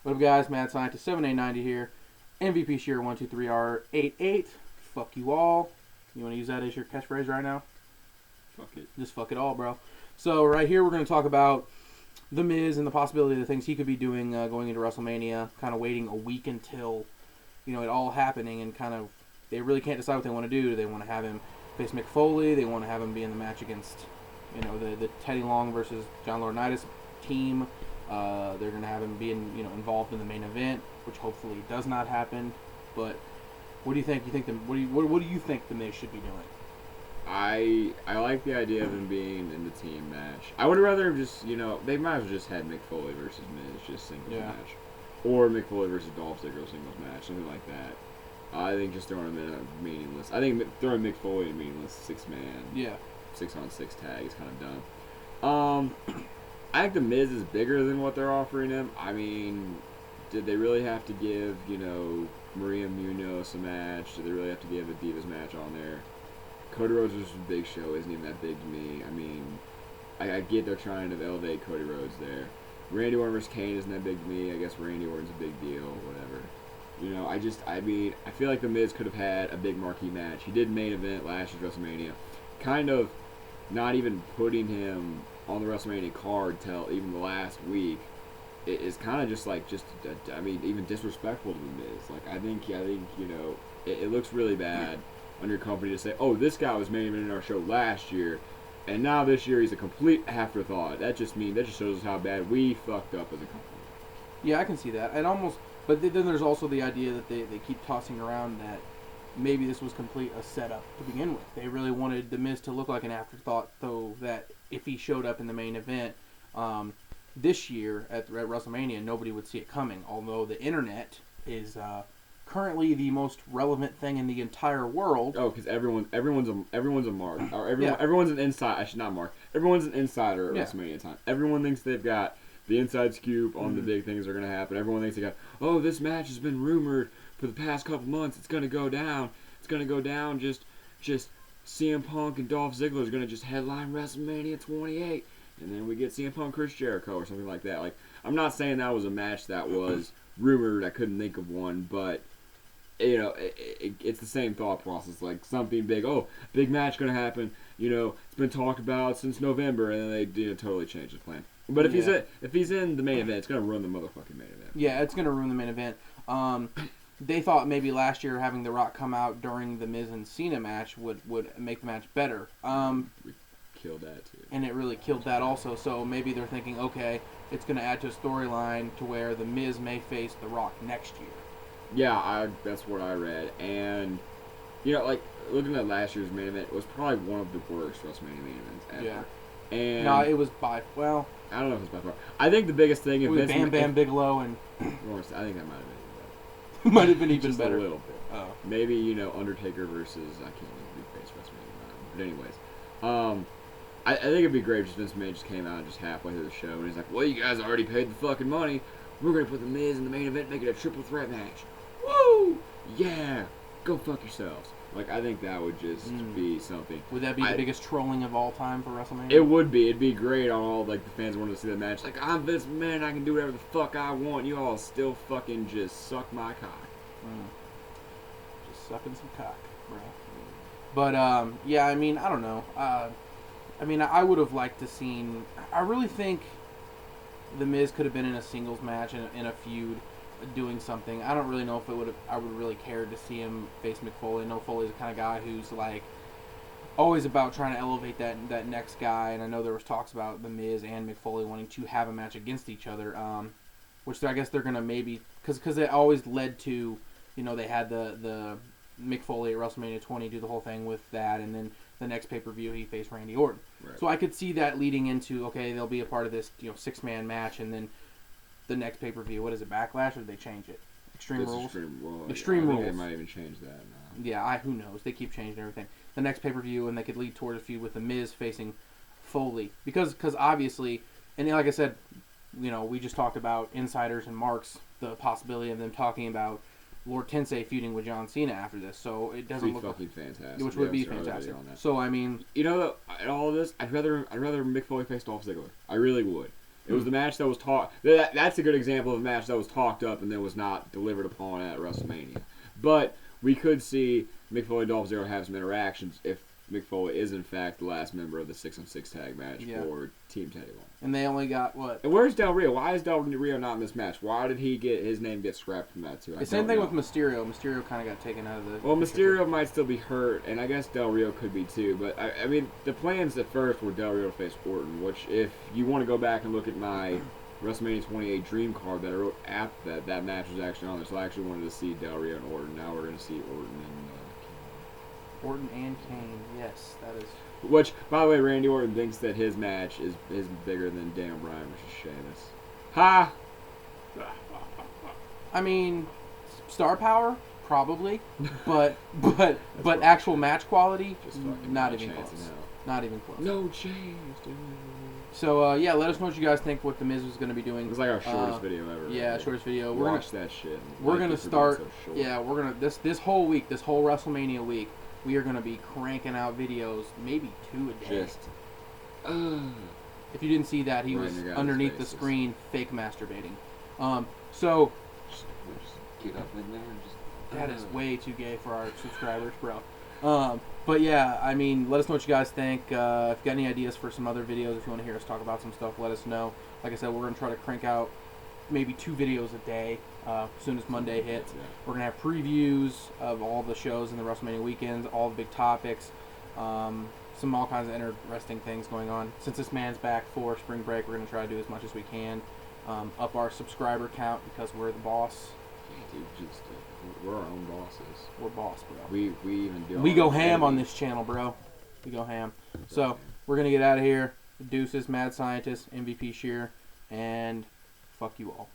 What up, guys? Mad Scientist 7890 here. MVP Shear 123R88. Fuck you all. You want to use that as your catchphrase right now? Fuck it. Just fuck it all, bro. So right here, we're going to talk about The Miz and the possibility of the things he could be doing going into WrestleMania. Kind of waiting a week until it all happening, and kind of they really can't decide what they want to do. Do they want to have him face Mick Foley? They want to have him be in the match against the Teddy Long versus John Laurinaitis team. They're going to have him being involved in the main event, which hopefully does not happen. But what do you think? What do you think the Miz should be doing? I like the idea of him being in the team match. I would rather just they might as well just had Mick Foley versus Miz, just singles match, or Mick Foley versus Dolph Ziggler singles match, something like that. I think just throwing him in a meaningless. I think throwing Mick Foley in a meaningless 6-man, 6-on-6 tag is kind of dumb. I think the Miz is bigger than what they're offering him. I mean, did they really have to give Maria Munoz a match? Did they really have to give a Divas match on there? Cody Rhodes was a big show, isn't even that big to me. I mean, I get they're trying to elevate Cody Rhodes there. Randy Orton vs. Kane isn't that big to me. I guess Randy Orton's a big deal, whatever. I feel like The Miz could have had a big marquee match. He did main event last year's WrestleMania. Kind of not even putting him on the WrestleMania card till even the last week is kind of even disrespectful to The Miz. Like, I think it looks really bad on your company to say, oh, this guy was main event in our show last year, and now this year he's a complete afterthought. That just shows us how bad we fucked up as a company. Yeah, I can see that. But then there's also the idea that they keep tossing around that maybe this was complete a setup to begin with. They really wanted The Miz to look like an afterthought, though, that if he showed up in the main event this year at WrestleMania, nobody would see it coming. Although the internet is currently the most relevant thing in the entire world. Oh, because everyone's a mark, or everyone's an insider. I should not mark. Everyone's an insider at WrestleMania time. Everyone thinks they've got the inside scoop on the big things that are going to happen. Everyone thinks they got, oh, this match has been rumored for the past couple months. It's going to go down. It's going to go down. Just CM Punk and Dolph Ziggler is going to just headline WrestleMania 28, and then we get CM Punk, Chris Jericho, or something like that. Like, I'm not saying that was a match that was rumored. I couldn't think of one, but it's the same thought process. Like, something big. Oh, big match going to happen. It's been talked about since November, and then they totally changed the plan. But if he's in the main event, it's going to ruin the motherfucking main event. Yeah, it's going to ruin the main event. They thought maybe last year having The Rock come out during the Miz and Cena match would make the match better. We killed that too. And it really killed that also. So maybe they're thinking, okay, it's going to add to a storyline to where the Miz may face The Rock next year. Yeah, that's what I read. And, like, looking at last year's main event, it was probably one of the worst WrestleMania main events ever. Yeah. And no, it was I don't know if it's by far. I think the biggest thing... With Bam Bigelow and... I think that might have been. Might have been even just better. A little bit. Oh. Maybe, Undertaker versus, I can't think who faced WrestleMania. But anyways, I think it'd be great if Vince McMahon just came out just halfway through the show and he's like, well, you guys already paid the fucking money. We're going to put The Miz in the main event, make it a triple threat match. Woo! Yeah! Go fuck yourselves. Like, I think that would just be something. Would that be the biggest trolling of all time for WrestleMania? It would be. It'd be great on all, like, the fans wanted to see that match. Like, I'm Vince McMahon, I can do whatever the fuck I want. You all still fucking just suck my cock. Just sucking some cock, bro. But, yeah, I mean, I don't know. I would have liked to seen... I really think The Miz could have been in a singles match, in a feud, doing something. I don't really know if I would really care to see him face Mick Foley. I know Foley's the kind of guy who's like always about trying to elevate that next guy, and I know there was talks about The Miz and Mick Foley wanting to have a match against each other, which I guess they're gonna maybe because it always led to they had the Mick Foley at WrestleMania 20 do the whole thing with that, and then the next pay-per-view he faced Randy Orton. Right. So I could see that leading into they'll be a part of this 6-man match, and then the next pay-per-view, what is it, Backlash, or did they change it? Extreme Rules? Extreme Rules. They might even change that now. Yeah, who knows? They keep changing everything. The next pay-per-view, and they could lead toward a feud with The Miz facing Foley. Because obviously, and like I said, we just talked about insiders and marks, the possibility of them talking about Lord Tensei feuding with John Cena after this. So it doesn't look fucking fantastic. Which would be fantastic. So, I mean... in all of this, I'd rather Mick Foley face Dolph Ziggler. I really would. It was the match that was That's a good example of a match that was talked up and then was not delivered upon at WrestleMania. But we could see Mick Foley and Dolph Ziggler have some interactions if Mick Foley is in fact the last member of the 6-on-6 tag match for Team Teddy Long. And they only got what? And where's Del Rio? Why is Del Rio not in this match? Why did his name get scrapped from that too? The same thing with Mysterio. Mysterio kind of got taken out of the. Well, Mysterio might still be hurt, and I guess Del Rio could be too. But I mean, the plans at first were Del Rio to face Orton, which if you want to go back and look at my WrestleMania 28 dream card that I wrote after that match was actually on there. So I actually wanted to see Del Rio and Orton. Now we're going to see Orton and Kane. Orton and Kane, yes, that is. Which, by the way, Randy Orton thinks that his match is bigger than Daniel Bryan versus Sheamus. Ha! I mean, star power, probably, but actual match quality, not even close. Not even close. No chance, dude. So yeah, let us know what you guys think. What the Miz is going to be doing. It's like our shortest video ever. Yeah, shortest video. Watch that shit. We're gonna start. So yeah, we're gonna this whole week, this whole WrestleMania week, we are gonna be cranking out videos, maybe 2 a day. Just. If you didn't see that, he was underneath the screen, fake masturbating. So. Just get up in there and just. That is way too gay for our subscribers, bro. But yeah, I mean, let us know what you guys think. If you got any ideas for some other videos, if you want to hear us talk about some stuff, let us know. Like I said, we're going to try to crank out maybe 2 videos a day as soon as Monday hits. Yeah. We're going to have previews of all the shows in the WrestleMania weekends, all the big topics, some all kinds of interesting things going on. Since this man's back for spring break, we're going to try to do as much as we can. Up our subscriber count because we're the boss. Yeah, dude, just... we're our own bosses. We're boss, bro. We even do. We go ham on this channel, bro. We go ham. So we're gonna get out of here. Deuces, Mad Scientist, MVP Shear, and fuck you all.